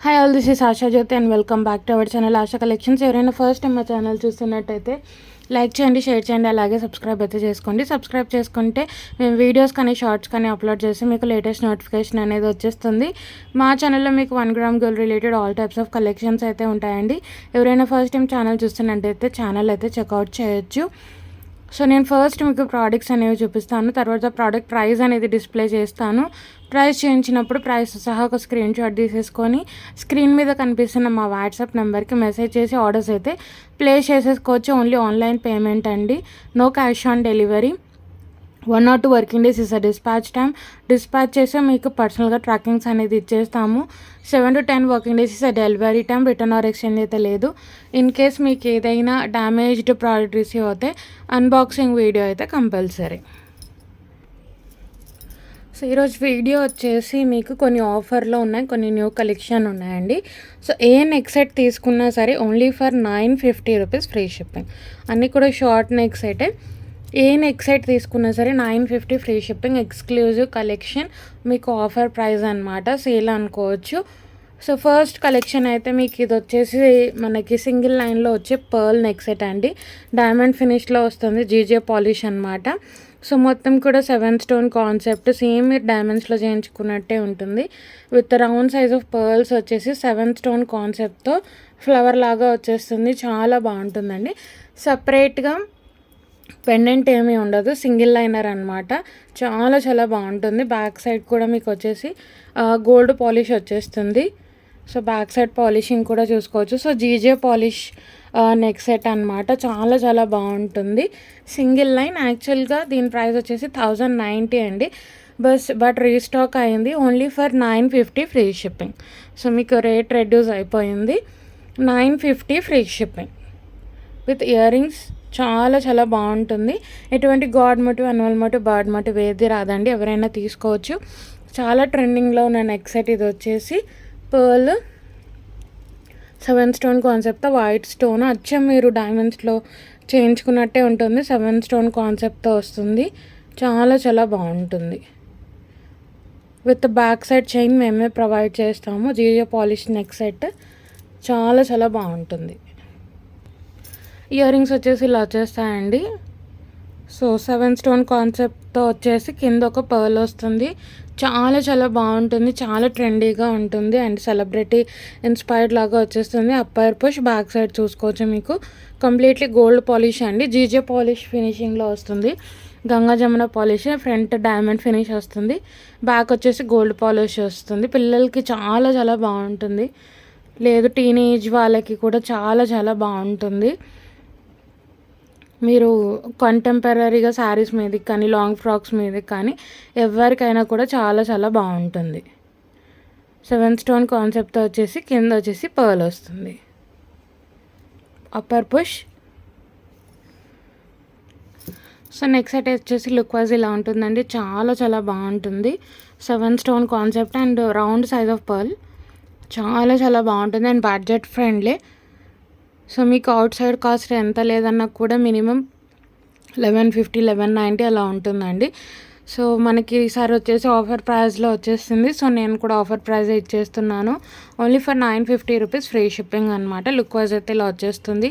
Hi all, this is Asha Jyoti and welcome back to our channel Asha collections. ఎవరైనా first time మా channel చూస్తున్నట్టయితే like చేయండి, share చేయండి, అలాగే సబ్స్క్రైబ్ అయితే చేసుకోండి. సబ్స్క్రైబ్ చేసుకుంటే మేము వీడియోస్ కానీ షార్ట్స్ కానీ అప్లోడ్ చేసి మీకు లేటెస్ట్ నోటిఫికేషన్ అనేది వచ్చేస్తుంది. మా ఛానల్లో మీకు 1 gram gold related all types of collections అయితే ఉంటాయండి. ఎవరైనా ఫస్ట్ టైం ఛానల్ చూస్తున్నట్టయితే ఛానల్ అయితే చెక్అవుట్ చేయొచ్చు. సో నేను ఫస్ట్ మీకు ప్రోడక్ట్స్ అనేవి చూపిస్తాను, తర్వాత ప్రోడక్ట్ ప్రైస్ అనేది డిస్ప్లే చేస్తాను. ప్రైస్ చేయించినప్పుడు ప్రైస్ సహా ఒక స్క్రీన్ షాట్ తీసేసుకొని స్క్రీన్ మీద కనిపిస్తున్న మా వాట్సాప్ నెంబర్కి మెసేజ్ చేసి ఆర్డర్స్ అయితే ప్లేస్ చేసేసుకోవచ్చు. ఓన్లీ ఆన్లైన్ పేమెంట్ అండి, no cash on delivery. 1 or 2 working days is a dispatch time. Dispatch చేస్తే మీకు పర్సనల్గా ట్రాకింగ్స్ అనేది ఇచ్చేస్తాము. 7 to 10 working days is a delivery time. Return or exchange అయితే లేదు. ఇన్ కేస్ మీకు ఏదైనా డ్యామేజ్డ్ ప్రోడక్ట్ రిసీవ్ అవుతే అన్బాక్సింగ్ వీడియో అయితే కంపల్సరీ. సో ఈరోజు వీడియో వచ్చేసి మీకు కొన్ని ఆఫర్లో ఉన్నాయి, కొన్ని న్యూ కలెక్షన్ ఉన్నాయండి. సో ఏ నెక్ సెట్ తీసుకున్నా సరే only for 950 rupees free shipping. అన్నీ కూడా షార్ట్ నెక్ సెటే. ఏ నెక్ సెట్ తీసుకున్నా సరే 950 ఫ్రీ షిప్పింగ్. ఎక్స్క్లూజివ్ కలెక్షన్, మీకు ఆఫర్ ప్రైస్ అనమాట, సేల్ అనుకోవచ్చు. సో ఫస్ట్ కలెక్షన్ అయితే మీకు ఇది వచ్చేసి మనకి సింగిల్ లైన్లో వచ్చే పర్ల్ నెక్ సెట్ అండి. డైమండ్ ఫినిష్లో వస్తుంది, జీజే పాలిష్ అనమాట. సో మొత్తం కూడా 7 స్టోన్ కాన్సెప్ట్, సేమ్ మీరు డైమండ్స్లో చేయించుకున్నట్టే ఉంటుంది. With round size of pearls వచ్చేసి 7 స్టోన్ కాన్సెప్ట్తో ఫ్లవర్ లాగా వచ్చేస్తుంది. చాలా బాగుంటుందండి. సపరేట్గా పెండెంట్ ఏమీ ఉండదు, సింగిల్ లైనర్ అనమాట. చాలా చాలా బాగుంటుంది. బ్యాక్ సైడ్ కూడా మీకు వచ్చేసి గోల్డ్ పాలిష్ వచ్చేస్తుంది. సో బ్యాక్ సైడ్ పాలిషింగ్ కూడా చూసుకోవచ్చు. So GJ polish neck set అనమాట. చాలా చాలా బాగుంటుంది. Single line. యాక్చువల్గా దీని ప్రైస్ వచ్చేసి 1090 అండి. బట్ రీస్టాక్ అయింది only for 950 free shipping. So మీకు రేట్ రెడ్యూస్ అయిపోయింది. 950 free shipping with earrings. చాలా చాలా బాగుంటుంది. ఎటువంటి god motive, animal motive, bird motive ఏది రాదండి, ఎవరైనా తీసుకోవచ్చు. చాలా ట్రెండింగ్లో ఉన్న నెక్ సెట్ ఇది వచ్చేసి పర్ల్ 7 స్టోన్ కాన్సెప్ట్తో వైట్ స్టోన్, అచ్చం మీరు డైమండ్స్లో చేయించుకున్నట్టే ఉంటుంది. 7 స్టోన్ కాన్సెప్ట్తో వస్తుంది. చాలా చాలా బాగుంటుంది. విత్ బ్యాక్ సైడ్ చైన్ మేమే ప్రొవైడ్ చేస్తాము. జీజే పాలిష్ నెక్ సెట్ చాలా చాలా బాగుంటుంది. ఇయర్ రింగ్స్ వచ్చేసి ఇలా వచ్చేస్తాయండి. సో 7 స్టోన్ కాన్సెప్ట్తో వచ్చేసి కింద ఒక పర్ల్ వస్తుంది. చాలా చాలా బాగుంటుంది, చాలా ట్రెండీగా ఉంటుంది అండ్ సెలబ్రిటీ ఇన్స్పైర్డ్ లాగా వచ్చేస్తుంది. అప్పర్ పుష్, బ్యాక్ సైడ్ చూసుకోవచ్చు. మీకు కంప్లీట్లీ గోల్డ్ పాలిష్ అండి, జీజే పాలిష్ ఫినిషింగ్లో వస్తుంది. Ganga Jamuna polish, front diamond finish వస్తుంది, బ్యాక్ వచ్చేసి గోల్డ్ పాలిష్ వస్తుంది. పిల్లలకి చాలా చాలా బాగుంటుంది, లేదు టీనేజ్ వాళ్ళకి కూడా చాలా చాలా బాగుంటుంది. మీరు కంటెంపరీగా శారీస్ మీదకి కానీ లాంగ్ ఫ్రాక్స్ మీదకి కానీ ఎవరికైనా కూడా చాలా చాలా బాగుంటుంది. 7 స్టోన్ కాన్సెప్ట్తో వచ్చేసి కింద వచ్చేసి పర్ల్ వస్తుంది. Upper push. So next set వచ్చేసి లుక్ వైజ్ ఇలా ఉంటుందండి. చాలా చాలా బాగుంటుంది. 7 stone concept and round size of pearl. చాలా చాలా బాగుంటుంది అండ్ బడ్జెట్ ఫ్రెండ్లీ. సో మీకు అవుట్ సైడ్ కాస్ట్ ఎంత లేదన్నా కూడా మినిమం 1150, 1190 అలా ఉంటుందండి. సో మనకి ఈసారి వచ్చేసి ఆఫర్ ప్రైస్లో వచ్చేస్తుంది. సో నేను కూడా ఆఫర్ ప్రైస్ ఇచ్చేస్తున్నాను. Only for 950 rupees free shipping అనమాట. లుక్ వైజ్ అయితే ఇలా వచ్చేస్తుంది.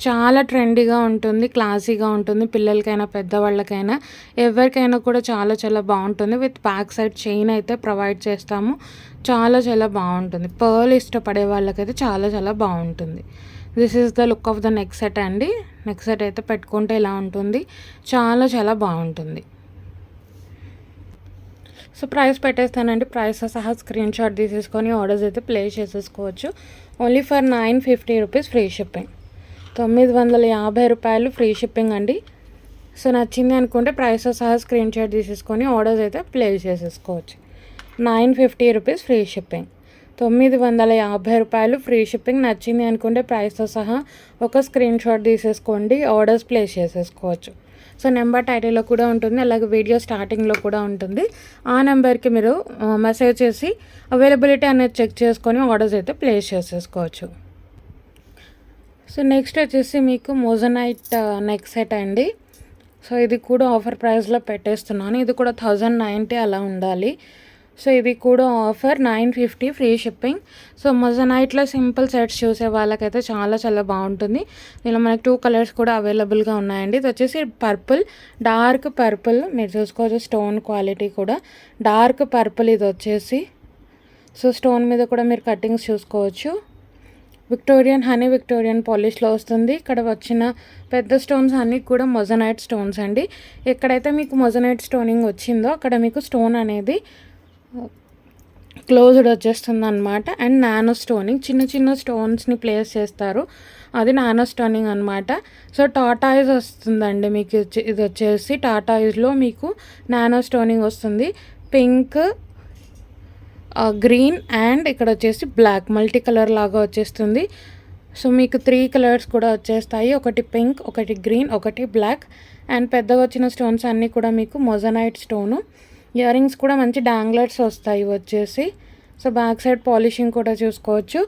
చాలా ట్రెండీగా ఉంటుంది, క్లాసీగా ఉంటుంది. పిల్లలకైనా పెద్దవాళ్ళకైనా ఎవరికైనా కూడా చాలా చాలా బాగుంటుంది. విత్ బ్యాక్ సైడ్ చైన్ అయితే ప్రొవైడ్ చేస్తాము. చాలా చాలా బాగుంటుంది. పర్ల్ ఇష్టపడే వాళ్ళకైతే చాలా చాలా బాగుంటుంది. This is the look of the neck set అండి. నెక్ సెట్ అయితే పెట్టుకుంటే ఇలా ఉంటుంది. చాలా చాలా బాగుంటుంది. సో ప్రైస్ పెట్టేస్తానండి. ప్రైస్ సహా స్క్రీన్ షాట్ తీసేసుకొని ఆర్డర్స్ అయితే ప్లేస్ చేసేసుకోవచ్చు. Only for 950 rupees free shipping. 950 రూపాయలు ఫ్రీ షిప్పింగ్ అండి. సో నచ్చింది అనుకుంటే ప్రైస్ సహా స్క్రీన్ షాట్ తీసేసుకొని ఆర్డర్స్ అయితే ప్లేస్ చేసేసుకోవచ్చు. 950 రూపీస్ ఫ్రీ షిప్పింగ్. 950 రూపాయలు ఫ్రీ షిప్పింగ్. నచ్చింది అనుకుంటే ప్రైస్తో సహా ఒక స్క్రీన్ షాట్ తీసేసుకోండి, ఆర్డర్స్ ప్లేస్ చేసేసుకోవచ్చు. సో నెంబర్ టైటిల్లో కూడా ఉంటుంది, అలాగే వీడియో స్టార్టింగ్లో కూడా ఉంటుంది. ఆ నెంబర్కి మీరు మెసేజ్ చేసి అవైలబిలిటీ అనేది చెక్ చేసుకొని ఆర్డర్స్ అయితే ప్లేస్ చేసేసుకోవచ్చు. సో నెక్స్ట్ వచ్చేసి మీకు మోజనైట్ నెక్ సెట్ అండి. సో ఇది కూడా ఆఫర్ ప్రైస్లో పెట్టేస్తున్నాను. ఇది కూడా 1090 అలా ఉండాలి. సో ఇది కూడా ఆఫర్ 950 ఫ్రీ షిప్పింగ్. సో మొజనైట్లో సింపుల్ సెట్స్ చూసే వాళ్ళకైతే చాలా చాలా బాగుంటుంది. దీనిలో మనకి 2 కలర్స్ కూడా అవైలబుల్గా ఉన్నాయండి. ఇది వచ్చేసి పర్పుల్, డార్క్ పర్పుల్. మీరు చూసుకోవచ్చు స్టోన్ క్వాలిటీ కూడా డార్క్ పర్పుల్ ఇది వచ్చేసి. సో స్టోన్ మీద కూడా మీరు కటింగ్స్ చూసుకోవచ్చు. విక్టోరియన్ హనీ విక్టోరియన్ పాలిష్లో వస్తుంది. ఇక్కడ వచ్చిన పెద్ద స్టోన్స్ అన్నీ కూడా మొజనైట్ స్టోన్స్ అండి. ఎక్కడైతే మీకు మొజనైట్ స్టోనింగ్ వచ్చిందో అక్కడ మీకు స్టోన్ అనేది క్లోజ్డ్ వచ్చేస్తుంది అనమాట. అండ్ నానో స్టోనింగ్, చిన్న చిన్న స్టోన్స్ని ప్లేస్ చేస్తారు, అది నానో స్టోనింగ్ అనమాట. సో టాటాయిస్ వస్తుందండి మీకు. ఇది వచ్చేసి టాటాయిస్లో మీకు నానో స్టోనింగ్ వస్తుంది. పింక్, గ్రీన్ అండ్ ఇక్కడ వచ్చేసి బ్లాక్ మల్టీ కలర్ లాగా వచ్చేస్తుంది. సో మీకు 3 కలర్స్ కూడా వచ్చేస్తాయి, ఒకటి పింక్, ఒకటి గ్రీన్, ఒకటి బ్లాక్. అండ్ పెద్దగా వచ్చిన స్టోన్స్ అన్నీ కూడా మీకు మొజనైట్ స్టోను. ఇయర్ రింగ్స్ కూడా మంచి డాంగ్లర్స్ వస్తాయి వచ్చేసి. సో బ్యాక్ సైడ్ పాలిషింగ్ కూడా చూసుకోవచ్చు.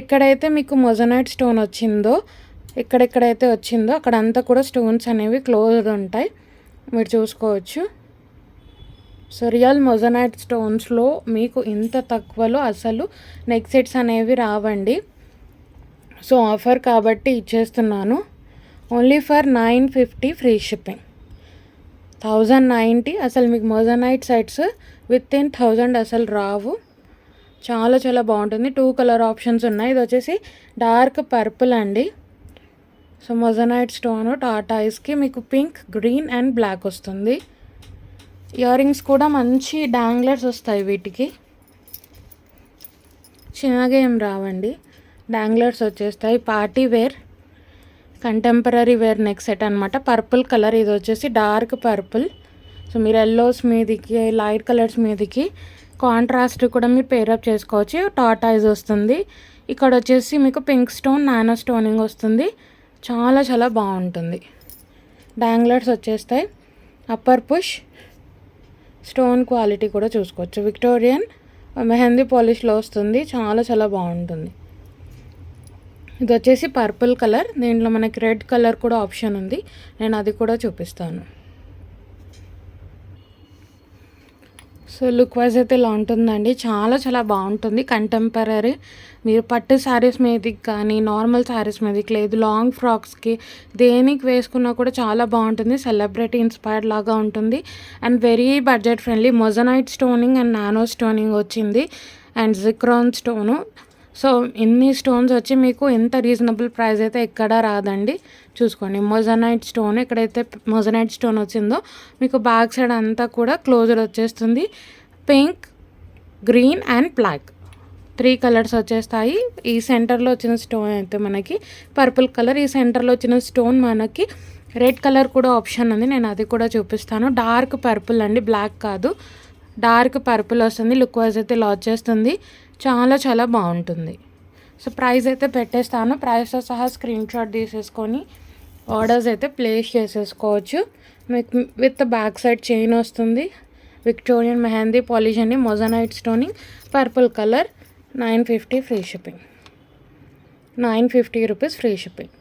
ఎక్కడైతే మీకు మొజనైట్ స్టోన్ వచ్చిందో, ఎక్కడెక్కడైతే వచ్చిందో అక్కడంతా కూడా స్టోన్స్ అనేవి క్లోజ్డ్ ఉంటాయి, మీరు చూసుకోవచ్చు. సో రియల్ మొజనైట్ స్టోన్స్లో మీకు ఇంత తక్కువలో అసలు నెక్ సెట్స్ అనేవి రావండి. సో ఆఫర్ కాబట్టి ఇచ్చేస్తున్నాను. Only for 950 free shipping. 1090 అసలు మీకు మొజనైట్ సెట్స్ విత్ ఇన్ 1000 అసలు రావు. చాలా చాలా బాగుంటుంది. 2 కలర్ ఆప్షన్స్ ఉన్నాయి. ఇది వచ్చేసి డార్క్ పర్పుల్ అండి. సో మొజనైట్ స్టోను టాటాయిస్కి మీకు పింక్, గ్రీన్ అండ్ బ్లాక్ వస్తుంది. ఇయర్ రింగ్స్ కూడా మంచి డాంగ్లర్స్ వస్తాయి వీటికి, చిన్నగా ఏం రావండి, డాంగ్లర్స్ వచ్చేస్తాయి. Party wear, contemporary wear neck set అనమాట. పర్పుల్ కలర్, ఇది వచ్చేసి డార్క్ పర్పుల్. సో మీరు ఎల్లోస్ మీదకి, లైట్ కలర్స్ మీదకి కాంట్రాస్ట్ కూడా మీరు పేరప్ చేసుకోవచ్చు. టాటాయిస్ వస్తుంది. ఇక్కడ వచ్చేసి మీకు పింక్ స్టోన్ నానో స్టోనింగ్ వస్తుంది. చాలా చాలా బాగుంటుంది. డాంగ్లర్స్ వచ్చేస్తాయి. అప్పర్ పుష్, స్టోన్ క్వాలిటీ కూడా చూసుకోవచ్చు. విక్టోరియన్ మెహందీ పాలిష్లో వస్తుంది. చాలా చాలా బాగుంటుంది. ఇది వచ్చేసి పర్పుల్ కలర్, దీంట్లో మనకి రెడ్ కలర్ కూడా ఆప్షన్ ఉంది, నేను అది కూడా చూపిస్తాను. సో లుక్ వైజ్ అయితే ఇలా ఉంటుందండి. చాలా చాలా బాగుంటుంది. కంటెంపరీ మీరు పట్టు శారీస్ మీదకి కానీ నార్మల్ శారీస్ మీదకి, లేదు లాంగ్ ఫ్రాక్స్కి, దేనికి వేసుకున్నా కూడా చాలా బాగుంటుంది. సెలబ్రిటీ ఇన్స్పైర్డ్ లాగా ఉంటుంది. And very budget friendly. Moissanite stoning and nano stoning వచ్చింది అండ్ జిక్రాన్ స్టోను. సో ఇన్ని స్టోన్స్ వచ్చి మీకు ఎంత రీజనబుల్ ప్రైస్ అయితే ఎక్కడా రాదండి. చూసుకోండి, మొజనైట్ స్టోన్, ఎక్కడైతే మొజనైట్ స్టోన్ వచ్చిందో మీకు బ్యాక్ సైడ్ అంతా కూడా క్లోజర్ వచ్చేస్తుంది. Pink, green and black 3 colours వచ్చేస్తాయి. ఈ సెంటర్లో వచ్చిన స్టోన్ అయితే మనకి పర్పుల్ కలర్, ఈ సెంటర్లో వచ్చిన స్టోన్ మనకి రెడ్ కలర్ కూడా ఆప్షన్ ఉంది, నేను అది కూడా చూపిస్తాను. డార్క్ పర్పుల్ అండి, బ్లాక్ కాదు, డార్క్ పర్పుల్ వస్తుంది. లుక్ వైజ్ అయితే ఇలా వచ్చేస్తుంది. చాలా చాలా బాగుంటుంది. సో ప్రైస్ అయితే పెట్టేస్తాను. ప్రైస్తో సహా స్క్రీన్ షాట్ తీసేసుకొని ఆర్డర్స్ అయితే ప్లేస్ చేసేసుకోవచ్చు. మీకు విత్ బ్యాక్ సైడ్ చైన్ వస్తుంది. విక్టోరియన్ మెహందీ పాలిష్ అండి, moissanite stoning, purple colour. 950 free shipping. 950 rupees free shipping.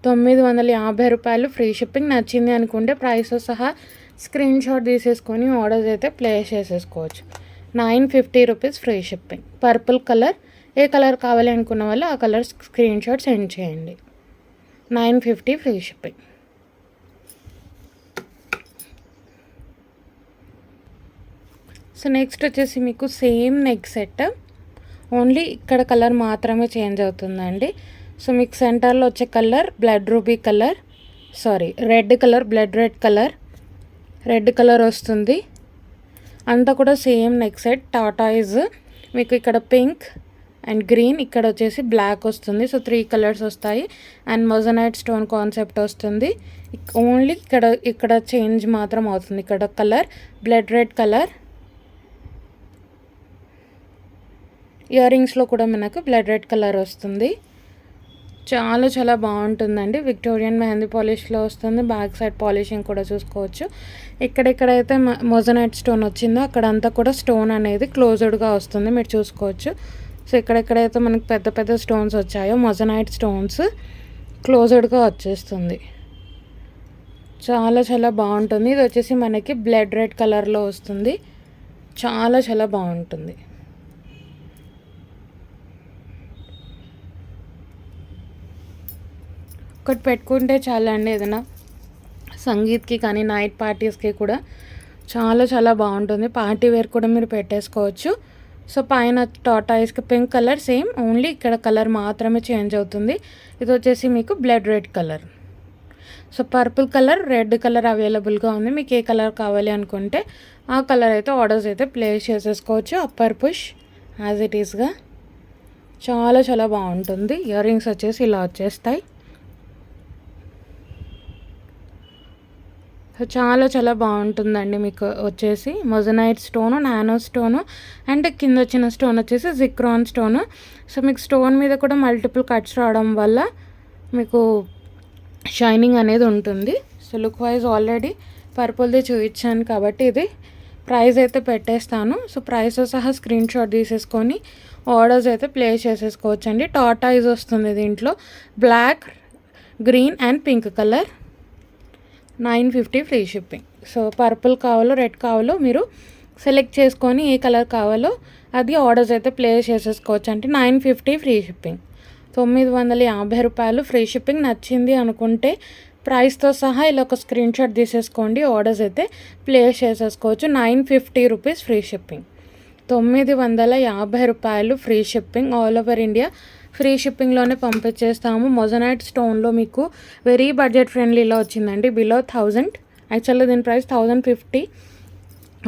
950 రూపాయలు ఫ్రీ షిప్పింగ్. నచ్చింది అనుకుంటే ప్రైస్తో సహా స్క్రీన్ షాట్ తీసేసుకొని ఆర్డర్స్ అయితే ప్లేస్ చేసేసుకోవచ్చు. 950 rupees free shipping. Purple colour, ఏ కలర్ కావాలి అనుకున్న వాళ్ళు ఆ కలర్ స్క్రీన్ షాట్ సెండ్ చేయండి. 950 ఫ్రీ షిప్పింగ్. సో నెక్స్ట్ వచ్చేసి మీకు సేమ్ నెక్ సెట్, ఓన్లీ ఇక్కడ కలర్ మాత్రమే చేంజ్ అవుతుందండి. సో మీకు సెంటర్లో వచ్చే colour blood ruby colour, red colour, blood red colour వస్తుంది. అంతా కూడా సేమ్ నెక్ సెట్. టాటాయిస్ మీకు ఇక్కడ పింక్ అండ్ గ్రీన్, ఇక్కడ వచ్చేసి బ్లాక్ వస్తుంది. సో 3 కలర్స్ వస్తాయి. అండ్ మొజనైట్ స్టోన్ కాన్సెప్ట్ వస్తుంది. ఓన్లీ ఇక్కడ చేంజ్ మాత్రం అవుతుంది. ఇక్కడ colour blood red colour. Ear రింగ్స్లో కూడా మనకు బ్లడ్ రెడ్ కలర్ వస్తుంది. చాలా చాలా బాగుంటుందండి. విక్టోరియన్ మెహందీ పాలిష్లో వస్తుంది. బ్యాక్ సైడ్ పాలిషింగ్ కూడా చూసుకోవచ్చు. ఎక్కడెక్కడైతే మొజనైట్ స్టోన్ వచ్చిందో అక్కడంతా కూడా స్టోన్ అనేది క్లోజ్డ్గా వస్తుంది, మీరు చూసుకోవచ్చు. సో ఎక్కడెక్కడైతే మనకి పెద్ద పెద్ద స్టోన్స్ వచ్చాయో మొజనైట్ స్టోన్స్ క్లోజ్డ్గా వచ్చేస్తుంది. చాలా చాలా బాగుంటుంది. ఇది వచ్చేసి మనకి బ్లడ్ రెడ్ కలర్లో వస్తుంది. చాలా చాలా బాగుంటుంది. ఒకటి పెట్టుకుంటే చాలండి, ఏదైనా సంగీత్కి కానీ నైట్ పార్టీస్కి కూడా చాలా చాలా బాగుంటుంది. పార్టీ వేర్ కూడా మీరు పెట్టేసుకోవచ్చు. సో పైన టాటాయిస్కి పింక్ కలర్ సేమ్, ఓన్లీ ఇక్కడ కలర్ మాత్రమే చేంజ్ అవుతుంది. ఇది వచ్చేసి మీకు blood red colour. So purple colour, red colour అవైలబుల్గా ఉంది. మీకు ఏ కలర్ కావాలి అనుకుంటే ఆ కలర్ అయితే ఆర్డర్స్ అయితే ప్లేస్ చేసేసుకోవచ్చు. అప్పర్ పుష్ యాజ్ ఇట్ ఈస్గా చాలా చాలా బాగుంటుంది. ఇయర్ రింగ్స్ వచ్చేసి ఇలా వచ్చేస్తాయి. సో చాలా చాలా బాగుంటుందండి. మీకు వచ్చేసి moissanite stone, nano stone and కింద వచ్చిన స్టోన్ వచ్చేసి జిక్రాన్ స్టోను. సో మీకు స్టోన్ మీద కూడా మల్టిపుల్ కట్స్ రావడం వల్ల మీకు షైనింగ్ అనేది ఉంటుంది. సో లుక్ వైజ్ ఆల్రెడీ పర్పుల్ది చూపించాను కాబట్టి ఇది ప్రైస్ అయితే పెట్టేస్తాను. సో ప్రైస్ సహా స్క్రీన్ షాట్ తీసేసుకొని ఆర్డర్స్ అయితే ప్లేస్ చేసేసుకోవచ్చు అండి. టాటాయిస్ వస్తుంది దీంట్లో, black, green and pink colour. 950 free shipping. So purple కావాలో రెడ్ కావాలో మీరు సెలెక్ట్ చేసుకొని ఏ కలర్ కావాలో అది ఆర్డర్స్ అయితే ప్లేస్ చేసేసుకోవచ్చు అంటే 950 ఫ్రీ షిప్పింగ్. 950 రూపాయలు ఫ్రీ షిప్పింగ్. నచ్చింది అనుకుంటే ప్రైస్తో సహా ఇలా ఒక స్క్రీన్ షాట్ తీసేసుకోండి, ఆర్డర్స్ అయితే ప్లేస్ చేసేసుకోవచ్చు. 950 రూపీస్ ఫ్రీ షిప్పింగ్. 950 రూపాయలు free shipping. All over India free షిప్పింగ్లోనే పంపించేస్తాము. మొజనైట్ స్టోన్లో మీకు వెరీ బడ్జెట్ ఫ్రెండ్లీలో వచ్చిందండి, బిలో 1000. యాక్చువల్గా దీని ప్రైస్ 1050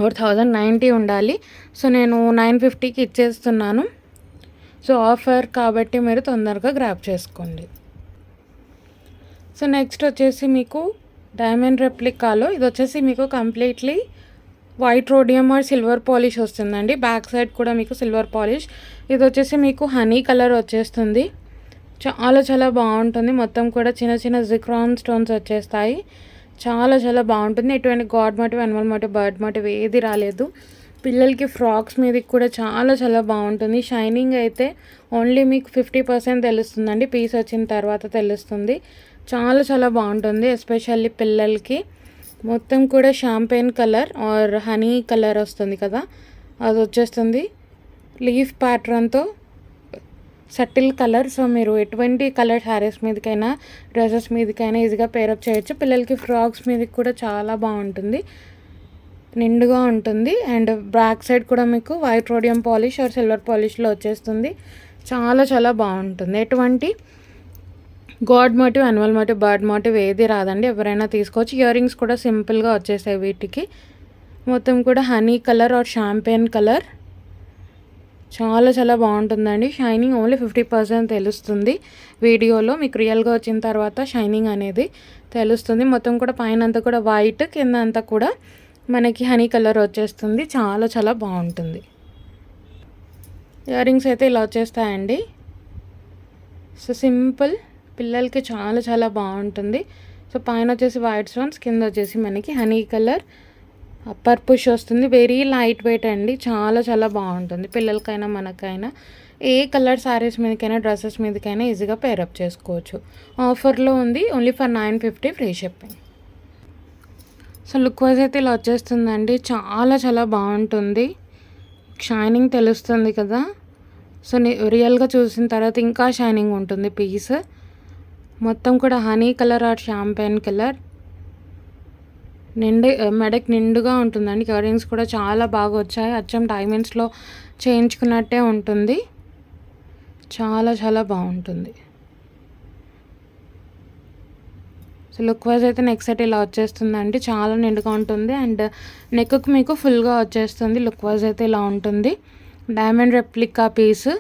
ఆర్ 1090 ఉండాలి. సో నేను 950కి ఇచ్చేస్తున్నాను. సో ఆఫర్ కాబట్టి మీరు తొందరగా గ్రాప్ చేసుకోండి. సో నెక్స్ట్ వచ్చేసి మీకు డైమండ్ రెప్లికాలో ఇది వచ్చేసి మీకు completely white rhodium or silver polish వస్తుందండి. బ్యాక్ సైడ్ కూడా మీకు సిల్వర్ పాలిష్. ఇది వచ్చేసి మీకు హనీ కలర్ వచ్చేస్తుంది. చాలా చాలా బాగుంటుంది. మొత్తం కూడా చిన్న చిన్న జిక్రాన్ స్టోన్స్ వచ్చేస్తాయి. చాలా చాలా బాగుంటుంది. ఎటువంటి god motive, animal motive, bird motive ఏది రాలేదు. పిల్లలకి ఫ్రాక్స్ మీదకి కూడా చాలా చాలా బాగుంటుంది. షైనింగ్ అయితే ఓన్లీ మీకు 50% తెలుస్తుందండి, పీస్ వచ్చిన తర్వాత తెలుస్తుంది. చాలా చాలా బాగుంటుంది ఎస్పెషల్లీ పిల్లలకి. మొత్తం కూడా champagne colour or honey colour వస్తుంది కదా, అది వచ్చేస్తుంది. లీఫ్ ప్యాటర్న్తో సటిల్ కలర్. సో మీరు ఎటువంటి కలర్ శారీస్ మీదకైనా డ్రెస్సెస్ మీదకైనా ఈజీగా పేరప్ చేయొచ్చు. పిల్లలకి ఫ్రాక్స్ మీదకి కూడా చాలా బాగుంటుంది, నిండుగా ఉంటుంది. అండ్ బ్యాక్ సైడ్ కూడా మీకు white rhodium polish or silver పాలిష్లో వచ్చేస్తుంది. చాలా చాలా బాగుంటుంది. ఎటువంటి god motive, animal motive, bird motive ఏది రాదండి, ఎవరైనా తీసుకోవచ్చు. ఇయర్ రింగ్స్ కూడా సింపుల్గా వచ్చేసాయి వీటికి. మొత్తం కూడా honey colour or champagne colour. చాలా చాలా బాగుంటుందండి. షైనింగ్ ఓన్లీ 50% తెలుస్తుంది వీడియోలో, మీకు రియల్గా వచ్చిన తర్వాత షైనింగ్ అనేది తెలుస్తుంది. మొత్తం కూడా పైన అంతా కూడా వైట్, కింద అంతా కూడా మనకి హనీ కలర్ వచ్చేస్తుంది. చాలా చాలా బాగుంటుంది. ఇయర్ రింగ్స్ అయితే ఇలా వచ్చేస్తాయండి. సో సింపుల్, పిల్లలకి చాలా చాలా బాగుంటుంది. సో పైన వచ్చేసి వైట్ స్టోన్స్, కింద వచ్చేసి మనకి హనీ కలర్, అప్పర్ పుష్ వస్తుంది. వెరీ లైట్ వెయిట్ అండి, చాలా చాలా బాగుంటుంది. పిల్లలకైనా మనకైనా ఏ కలర్ శారీస్ మీదకైనా డ్రెస్సెస్ మీదకైనా ఈజీగా పేరప్ చేసుకోవచ్చు. ఆఫర్లో ఉంది, only for 950 free shipping. So look wise అయితే ఇలా వచ్చేస్తుందండి. చాలా చాలా బాగుంటుంది. షైనింగ్ తెలుస్తుంది కదా. సో రియల్గా చూసిన తర్వాత ఇంకా షైనింగ్ ఉంటుంది పీస్. మొత్తం కూడా honey colour or champagne colour. మెడకి నిండుగా ఉంటుందండి. ఇయర్ రింగ్స్ కూడా చాలా బాగా వచ్చాయి. అచ్చం డైమండ్స్లో చేయించుకున్నట్టే ఉంటుంది. చాలా చాలా బాగుంటుంది. సో లుక్ వైజ్ అయితే నెక్స్ట్ సెట్ ఇలా వచ్చేస్తుందండి. చాలా నిండుగా ఉంటుంది అండ్ నెక్కి మీకు ఫుల్గా వచ్చేస్తుంది. లుక్ వైజ్ అయితే ఇలా ఉంటుంది. Diamond replica piece.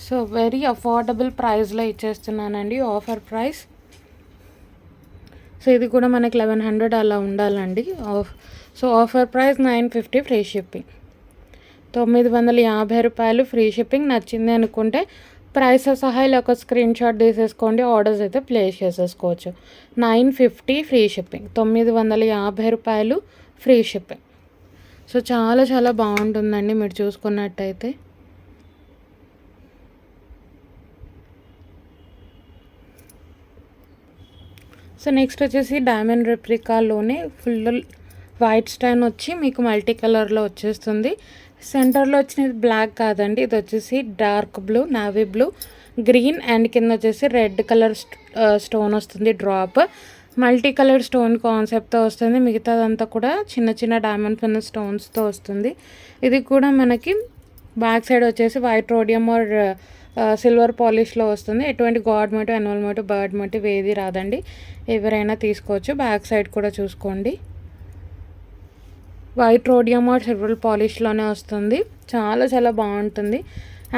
So very affordable ప్రైస్లో ఇచ్చేస్తున్నానండి, ఆఫర్ ప్రైస్. సో ఇది కూడా మనకి 1100 అలా ఉండాలండి. So offer price 950 free shipping. 950 రూపాయలు ఫ్రీ షిప్పింగ్. నచ్చింది అనుకుంటే ప్రైస్ సహా ఇలా ఒక స్క్రీన్ షాట్ తీసేసుకోండి, ఆర్డర్స్ అయితే ప్లేస్ చేసేసుకోవచ్చు. 950 ఫ్రీ షిప్పింగ్. 950 రూపాయలు ఫ్రీ షిప్పింగ్. సో చాలా చాలా బాగుంటుందండి మీరు చూసుకున్నట్టయితే. సో నెక్స్ట్ వచ్చేసి డైమండ్ రెప్లికాలోనే వైట్ స్టోన్ వచ్చి మీకు మల్టీ కలర్లో వచ్చేస్తుంది. సెంటర్లో వచ్చినది బ్లాక్ కాదండి, ఇది వచ్చేసి dark blue, navy blue, green and కింద వచ్చేసి రెడ్ కలర్ స్టోన్ వస్తుంది. డ్రాప్ మల్టీ కలర్ స్టోన్ కాన్సెప్ట్తో వస్తుంది. మిగతాదంతా కూడా చిన్న చిన్న డైమండ్స్ ఉన్న స్టోన్స్తో వస్తుంది. ఇది కూడా మనకి బ్యాక్ సైడ్ వచ్చేసి వైట్ రోడియం ఆర్ సిల్వర్ పాలిష్లో వస్తుంది. ఎటువంటి god motive, animal motive, bird motive ఏది రాదండి, ఎవరైనా తీసుకోవచ్చు. బ్యాక్ సైడ్ కూడా చూసుకోండి, వైట్ రోడియం ఆర్ సిల్వర్ పాలిష్లోనే వస్తుంది. చాలా చాలా బాగుంటుంది.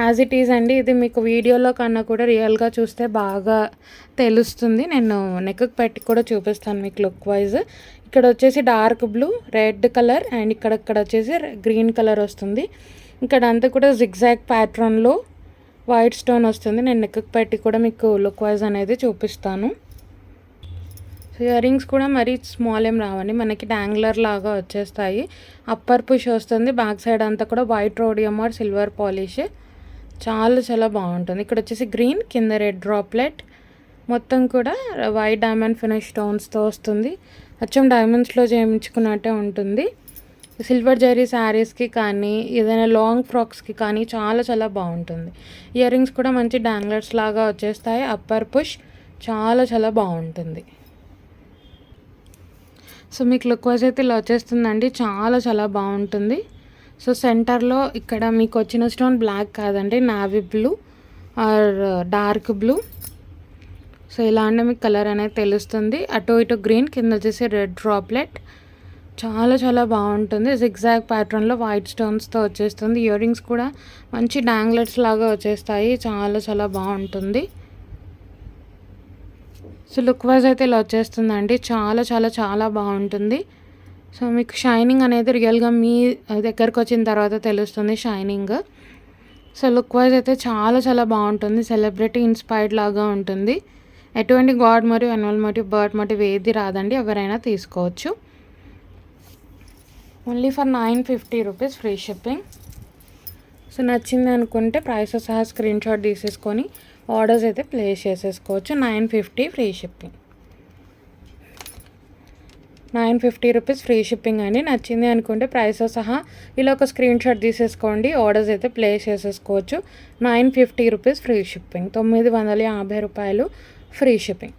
యాజ్ ఇట్ ఈజ్ అండి, ఇది మీకు వీడియోలో కన్నా కూడా రియల్గా చూస్తే బాగా తెలుస్తుంది. నేను నెక్కి పెట్టి కూడా చూపిస్తాను మీకు లుక్ వైజ్. ఇక్కడ వచ్చేసి dark blue, red colour and ఇక్కడ వచ్చేసి గ్రీన్ కలర్ వస్తుంది. ఇక్కడ అంతా కూడా జిగ్జాగ్ ప్యాటర్న్లో వైట్ స్టోన్ వస్తుంది. నేను నెక్కి పెట్టి కూడా మీకు లుక్ వైజ్ అనేది చూపిస్తాను. సో ఇయర్ రింగ్స్ కూడా మరీ స్మాల్ ఏం రావండి, మనకి డాంగ్లర్ లాగా వచ్చేస్తాయి. అప్పర్ పుష్ వస్తుంది. బ్యాక్ సైడ్ అంతా కూడా white rhodium or silver polish. చాలా చాలా బాగుంటుంది. ఇక్కడ వచ్చేసి గ్రీన్, కింద రెడ్ డ్రాప్లెట్, మొత్తం కూడా వైట్ డైమండ్ ఫినిష్ స్టోన్స్తో వస్తుంది. అచ్చం డైమండ్స్లో చేయించుకున్నట్టే ఉంటుంది. సిల్వర్ జరీ శారీస్కి కానీ ఏదైనా లాంగ్ ఫ్రాక్స్కి కానీ చాలా చాలా బాగుంటుంది. ఇయర్ రింగ్స్ కూడా మంచి డాంగ్లర్స్ లాగా వచ్చేస్తాయి. అప్పర్ పుష్ చాలా చాలా బాగుంటుంది. సో మీకు లుక్ వైజ్ అయితే ఇలా వచ్చేస్తుందండి, చాలా చాలా బాగుంటుంది. సో సెంటర్లో ఇక్కడ మీకు వచ్చిన స్టోన్ బ్లాక్ కాదండి, navy blue or dark blue. So ఇలా అంటే మీకు కలర్ అనేది తెలుస్తుంది. అటు ఇటు గ్రీన్, కింద వచ్చేసి రెడ్ డ్రాప్లెట్. చాలా చాలా బాగుంటుంది. జిగ్జాగ్ ప్యాటర్న్లో వైట్ స్టోన్స్తో వచ్చేస్తుంది. ఇయర్ రింగ్స్ కూడా మంచి డాంగ్లెట్స్ లాగా వచ్చేస్తాయి. చాలా చాలా బాగుంటుంది. సో లుక్ వైజ్ అయితే ఇలా వచ్చేస్తుందండి, చాలా చాలా చాలా బాగుంటుంది. సో మీకు షైనింగ్ అనేది రియల్గా మీ దగ్గరకు వచ్చిన తర్వాత తెలుస్తుంది షైనింగ్. సో లుక్ వైజ్ అయితే చాలా చాలా బాగుంటుంది. సెలబ్రిటీ ఇన్స్పైర్డ్ లాగా ఉంటుంది. ఎటువంటి గాడ్ మరియు యానిమల్ మోటివ్, బర్డ్ మోటివ్ ఏది రాదండి, ఎవరైనా తీసుకోవచ్చు. Only for 950 rupees free shipping. So నచ్చింది అనుకుంటే ప్రైస్ సహా స్క్రీన్ షాట్ తీసేసుకొని ఆర్డర్స్ అయితే ప్లేస్ చేసేసుకోవచ్చు. 950 free shipping. 950 rupees free shipping అండి. నచ్చింది అనుకుంటే ప్రైస్ సహా ఇలా ఒక స్క్రీన్ షాట్ తీసేసుకోండి, ఆర్డర్స్ అయితే ప్లేస్ చేసేసుకోవచ్చు. 950 రూపీస్ ఫ్రీ షిప్పింగ్, 950 రూపాయలు ఫ్రీ షిప్పింగ్.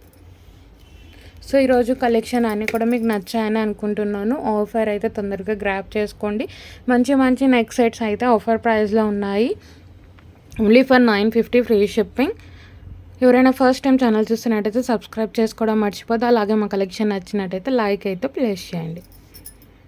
సో ఈరోజు కలెక్షన్ అన్నీ కూడా మీకు నచ్చాయని అనుకుంటున్నాను. ఆఫర్ అయితే తొందరగా గ్రాప్ చేసుకోండి. మంచి మంచి నెక్ సెట్స్ అయితే ఆఫర్ ప్రైస్లో ఉన్నాయి. Only for 950 free shipping. ఎవరైనా ఫస్ట్ టైం ఛానల్ చూస్తున్నట్టయితే సబ్స్క్రైబ్ చేసుకోవడం మర్చిపోద్దు. అలాగే మా కలెక్షన్ నచ్చినట్టయితే లైక్ అయితే ప్లేస్ చేయండి.